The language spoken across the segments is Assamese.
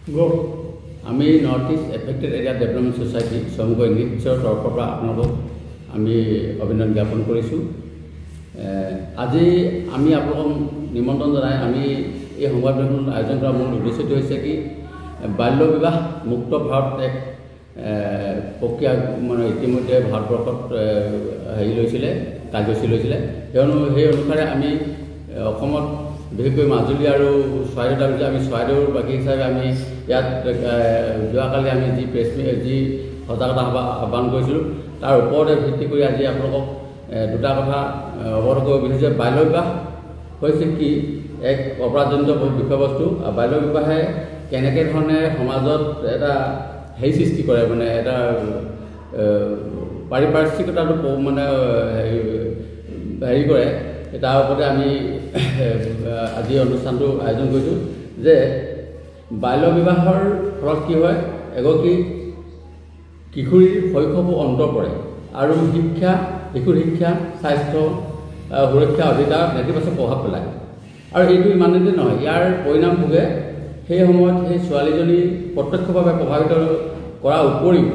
আমি north east affected area development society সমগ্ৰ ইংলিছৰ তৰফৰ পৰা আপোনালোকক আমি অভিনন্দন জ্ঞাপন কৰিছোঁ। আজি আমি আপোনালোকক নিমন্ত্ৰণ জনাই আমি এই সংবাদমেল আয়োজন কৰাৰ মূল উদ্দেশ্যটো হৈছে কি বাল্য বিবাহ মুক্ত ভাৰত এক প্ৰক্ৰিয়া মানে ইতিমধ্যে ভাৰতবৰ্ষত হেৰি লৈছিলে কাৰ্যসূচী লৈছিলে। কিয়নো সেই অনুসাৰে আমি অসমত বিশেষকৈ মাজুলী আৰু চৰাইদেউ দাবি আমি চৰাইদেউৰ বাকী হিচাপে আমি ইয়াত যোৱাকালি আমি যি সজাগতা আহ্বান কৰিছিলোঁ তাৰ ওপৰতে ভিত্তি কৰি আজি আপোনালোকক দুটা কথা অৱগত কৰিব বিচাৰিছোঁ। বাল্য বিবাহ হৈছে কি এক অপৰাধজনিত বিষয়বস্তু। বাল্য বিবাহে কেনেকৈ ধৰণে সমাজত এটা হেৰি সৃষ্টি কৰে মানে এটা পাৰিপাৰ্শ্বিকতাটো মানে হেৰি কৰে তাৰ ওপৰতে আমি আজি অনুষ্ঠানটো আয়োজন কৰিছোঁ যে বাল্য বিবাহৰ ফলত কি হয় এগৰাকী কিশোৰীৰ শৈশৱো অন্ত পৰে আৰু শিশুৰ শিক্ষা স্বাস্থ্য সুৰক্ষা অধিকাৰত নেতিবাচক প্ৰভাৱ পেলায়। আৰু এইটো ইমানেই নহয়, ইয়াৰ পৰিণাম ভোগে সেই সময়ত সেই ছোৱালীজনী প্ৰত্যক্ষভাৱে প্ৰভাৱিত কৰাৰ উপৰিও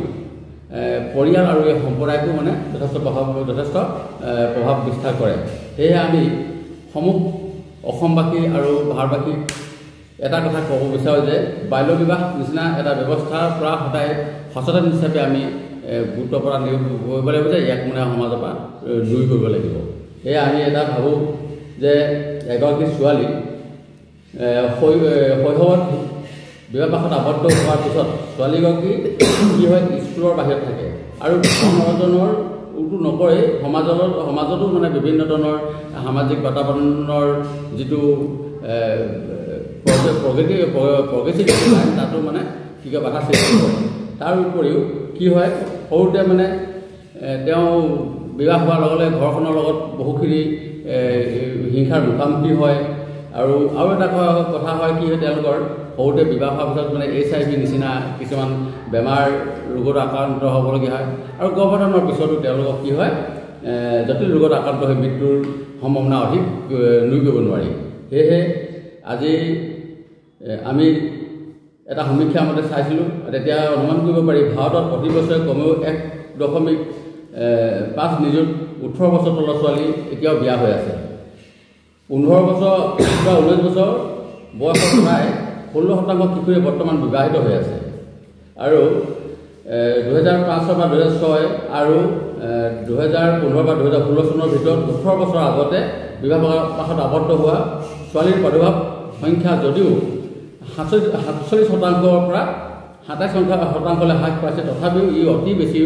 পৰিয়াল আৰু এই সম্প্ৰদায়কো মানে যথেষ্ট প্ৰভাৱ বিস্তাৰ কৰে। সেয়েহে আমি সমূহ অসমবাসী আৰু ভাৰতবাসীক এটা কথা ক'ব বিচাৰোঁ যে বাল্য বিবাহ নিচিনা এটা ব্যৱস্থাৰ পৰা সদায় সচেতন হিচাপে আমি গুৰুত্ব প্ৰদান কৰিব লাগিব যে ইয়াক মানে সমাজৰ পৰা দূৰ কৰিব লাগিব। সেয়ে আমি এটা ভাবোঁ যে এগৰাকী ছোৱালী শৈশৱত বিবাহপাশত আবদ্ধ হোৱাৰ পিছত ছোৱালীগৰাকী কি হয় স্কুলৰ বাহিৰত থাকে আৰু সমাজৰ নকৰে সমাজতো মানে বিভিন্ন ধৰণৰ সামাজিক বাতাবৰণৰ যিটো প্ৰগতি তাতো মানে কি কয় বাধা সৃষ্টি কৰে। তাৰ উপৰিও কি হয় সৰুতে মানে তেওঁ বিবাহ হোৱাৰ লগে লগে ঘৰখনৰ লগত বহুখিনি হিংসাৰ মুখামুখি হয়। আৰু এটা কথা হয় কি হয় তেওঁলোকৰ সৰুতে বিবাহ হোৱাৰ পিছত মানে HIV নিচিনা কিছুমান বেমাৰ ৰোগত আক্ৰান্ত হ'বলগীয়া হয় আৰু গৰ্ভধাৰণৰ পিছতো তেওঁলোকক কি হয় জটিল ৰোগত আক্ৰান্ত হৈ মৃত্যুৰ সম্ভাৱনা অধিক নুই কৰিব নোৱাৰি। সেয়েহে আজি আমি এটা সমীক্ষা মতে চাইছিলোঁ তেতিয়া অনুমান কৰিব পাৰি ভাৰতত প্ৰতি বছৰে কমেও 1.5 নিযুত 18 বছৰ তলৰ ছোৱালী এতিয়াও বিয়া হৈ আছে। 15 বছৰ বা 19 বছৰ বয়সৰ প্ৰায় 16% কিশোৰী বৰ্তমান বিবাহিত হৈ আছে। আৰু 2005 বা 2006 আৰু 2015 বা 2016 চনৰ ভিতৰত 18 বছৰৰ আগতে বিবাহপাশত আবদ্ধ হোৱা ছোৱালীৰ প্ৰাদুৰ্ভাৱ সংখ্যা যদিও 47%ৰ পৰা 27% হ্ৰাস পাইছে, তথাপিও ই অতি বেছি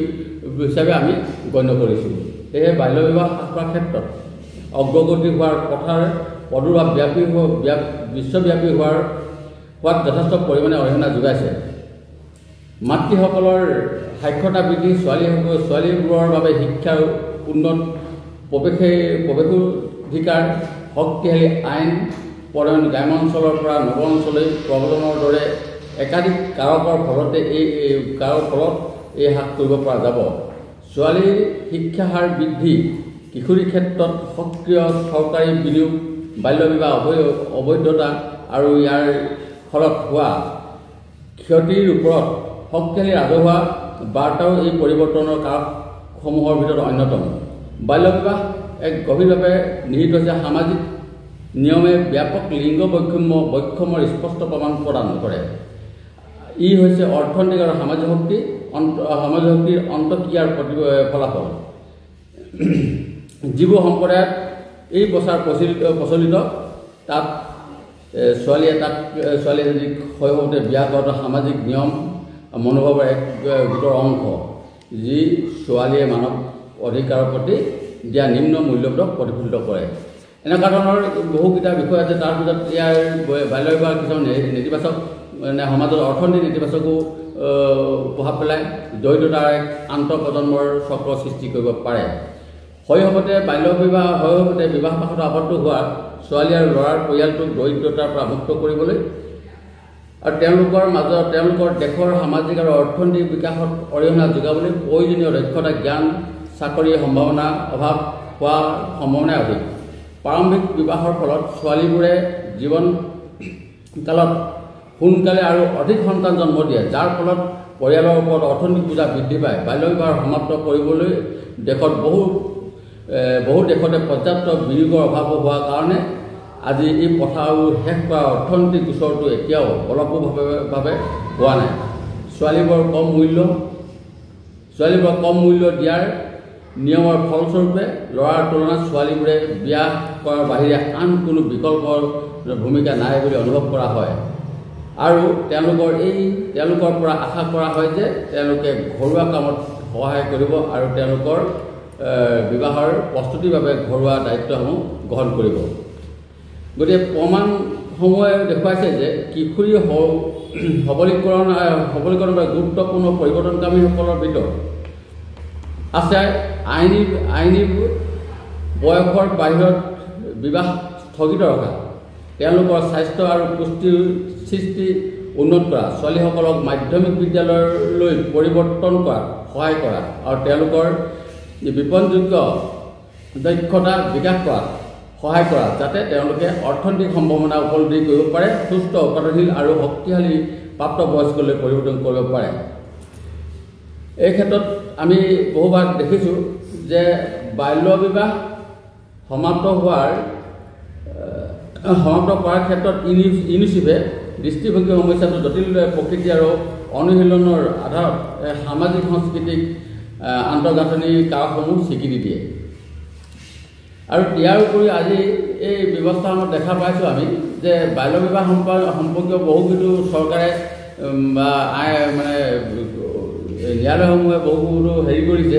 হিচাপে আমি গণ্য কৰিছোঁ। সেয়েহে বাল্য বিবাহ হ্ৰাস কৰাৰ ক্ষেত্ৰত অগ্ৰগতি হোৱাৰ পথাৰ প্ৰাদুৰ্ভাৱ বিশ্বব্যাপী হোৱাত যথেষ্ট পৰিমাণে অৰিহণা যোগাইছে। মাতৃসকলৰ সাক্ষৰতা বৃদ্ধি, ছোৱালীবোৰৰ বাবে শিক্ষাৰ উন্নত প্ৰৱেশাধিকাৰ, শক্তিশালী আইন প্ৰণয়ন, গ্ৰাম্য অঞ্চলৰ পৰা নগৰ অঞ্চললৈ প্ৰৱৰ্তনৰ দৰে একাধিক কাৰকৰ ফলত এই হ্ৰাস কৰিব পৰা যাব। ছোৱালীৰ শিক্ষা হাৰ বৃদ্ধি, কিশোৰীৰ ক্ষেত্ৰত সক্ৰিয় চৰকাৰী বিনিয়োগ, বাল্য বিবাহ অবৈধতা আৰু ইয়াৰ ফলত হোৱা ক্ষতিৰ ওপৰত শক্তিশালী ৰাজহুৱা বাৰ্তাও এই পৰিৱৰ্তনৰ কাৰকসমূহৰ ভিতৰত অন্যতম। বাল্য বিবাহ এক গভীৰভাৱে নিহিত হৈছে সামাজিক নিয়মে ব্যাপক লিংগ বৈষম্যৰ স্পষ্ট প্ৰদান কৰে। ই হৈছে অৰ্থনৈতিক আৰু সামাজিক শক্তিৰ অন্তঃক্ৰিয়াৰ ফলাফল। যিবোৰ সম্প্ৰদায়ত এই প্ৰচাৰ প্ৰচলিত তাত ছোৱালী এজনীক শৈশৱতে বিয়া কৰাটো সামাজিক নিয়ম মনোভাৱৰ এক গোটৰ অংশ, যি ছোৱালীয়ে মানৱ অধিকাৰৰ প্ৰতি দিয়া নিম্ন মূল্যবোধক প্ৰতিফলিত কৰে। এনেকুৱা ধৰণৰ বহুকেইটা বিষয় আছে। তাৰ ভিতৰত ইয়াৰ বাল্য বিবাহ কিছুমান নেতিবাচক মানে সমাজৰ অৰ্থনীতি নেতিবাচকো প্ৰভাৱ পেলায়, দৰিদ্ৰতাৰ এক আন্তঃপ্ৰজন্মৰ চক্ৰ সৃষ্টি কৰিব পাৰে। শৈশৱতে বিবাহপাশত আবদ্ধ হোৱা ছোৱালী আৰু ল'ৰাৰ পৰিয়ালটোক দৰিদ্ৰতাৰ পৰা মুক্ত কৰিবলৈ আৰু তেওঁলোকৰ দেশৰ সামাজিক আৰু অৰ্থনৈতিক বিকাশত অৰিহণা যোগাবলৈ প্ৰয়োজনীয় দক্ষতা, জ্ঞান, চাকৰিৰ সম্ভাৱনা অভাৱ হোৱাৰ সম্ভাৱনাই অধিক। প্ৰাৰম্ভিক বিবাহৰ ফলত ছোৱালীবোৰে জীৱন কালত সোনকালে আৰু অধিক সন্তান জন্ম দিয়ে, যাৰ ফলত পৰিয়ালৰ ওপৰত অৰ্থনৈতিক বোজা বৃদ্ধি পায়। বাল্য বিবাহ সমাপ্ত কৰিবলৈ দেশত বহু দেশতে পৰ্যাপ্ত বিনিয়োগৰ অভাৱ হোৱাৰ কাৰণে আজি এই প্ৰথাও শেষ কৰা অৰ্থনৈতিক গোচৰটো এতিয়াও ফলপ্ৰসূভাৱে হোৱা নাই। ছোৱালীবোৰক কম মূল্য দিয়াৰ নিয়মৰ ফলস্বৰূপে ল'ৰাৰ তুলনাত ছোৱালীবোৰে বিয়া কৰাৰ বাহিৰে আন কোনো বিকল্পৰ ভূমিকা নাই বুলি অনুভৱ কৰা হয় আৰু তেওঁলোকৰ পৰা আশা কৰা হয় যে তেওঁলোকে ঘৰুৱা কামত সহায় কৰিব আৰু তেওঁলোকৰ বিবাহৰ প্ৰস্তুতিৰ বাবে ঘৰুৱা দায়িত্বসমূহ গ্ৰহণ কৰিব। গতিকে প্ৰমাণসমূহে দেখুৱাইছে যে কিশোৰী সবলীকৰণৰ গুৰুত্বপূৰ্ণ পৰিৱৰ্তনকামীসকলৰ ভিতৰত আছে আইনী বয়সৰ বাহিৰত বিবাহ স্থগিত ৰখা, তেওঁলোকৰ স্বাস্থ্য আৰু পুষ্টিৰ সৃষ্টি উন্নত কৰা, ছোৱালীসকলক মাধ্যমিক বিদ্যালয়লৈ পৰিৱৰ্তন কৰাত সহায় কৰা আৰু তেওঁলোকৰ বিপণযোগ্য দক্ষতা বিকাশ কৰাত সহায় কৰা, যাতে তেওঁলোকে অৰ্থনৈতিক সম্ভাৱনা উপলব্ধি কৰিব পাৰে, সুস্থ উৎপাদনশীল আৰু শক্তিশালী প্ৰাপ্তবয়স্কলৈ পৰিৱৰ্তন কৰিব পাৰে। এই ক্ষেত্ৰত আমি বহুবাৰ দেখিছোঁ যে বাল্য বিবাহ সমাপ্ত কৰাৰ ক্ষেত্ৰত ইউনিচেফে দৃষ্টিভংগী সমস্যাটো জটিল প্ৰকৃতি আৰু অনুশীলনৰ আধাৰত সামাজিক সাংস্কৃতিক আন্তঃগাঁথনিৰ কাৰকসমূহ স্বীকৃতি দিয়ে। আৰু ইয়াৰ উপৰি আজি এই ব্যৱস্থাসমূহ দেখা পাইছোঁ আমি যে বাল্য বিবাহ সম্পৰ্কীয় বহুতো চৰকাৰে বা ন্যায়ালয়সমূহে বহুতো হেৰি কৰিছে।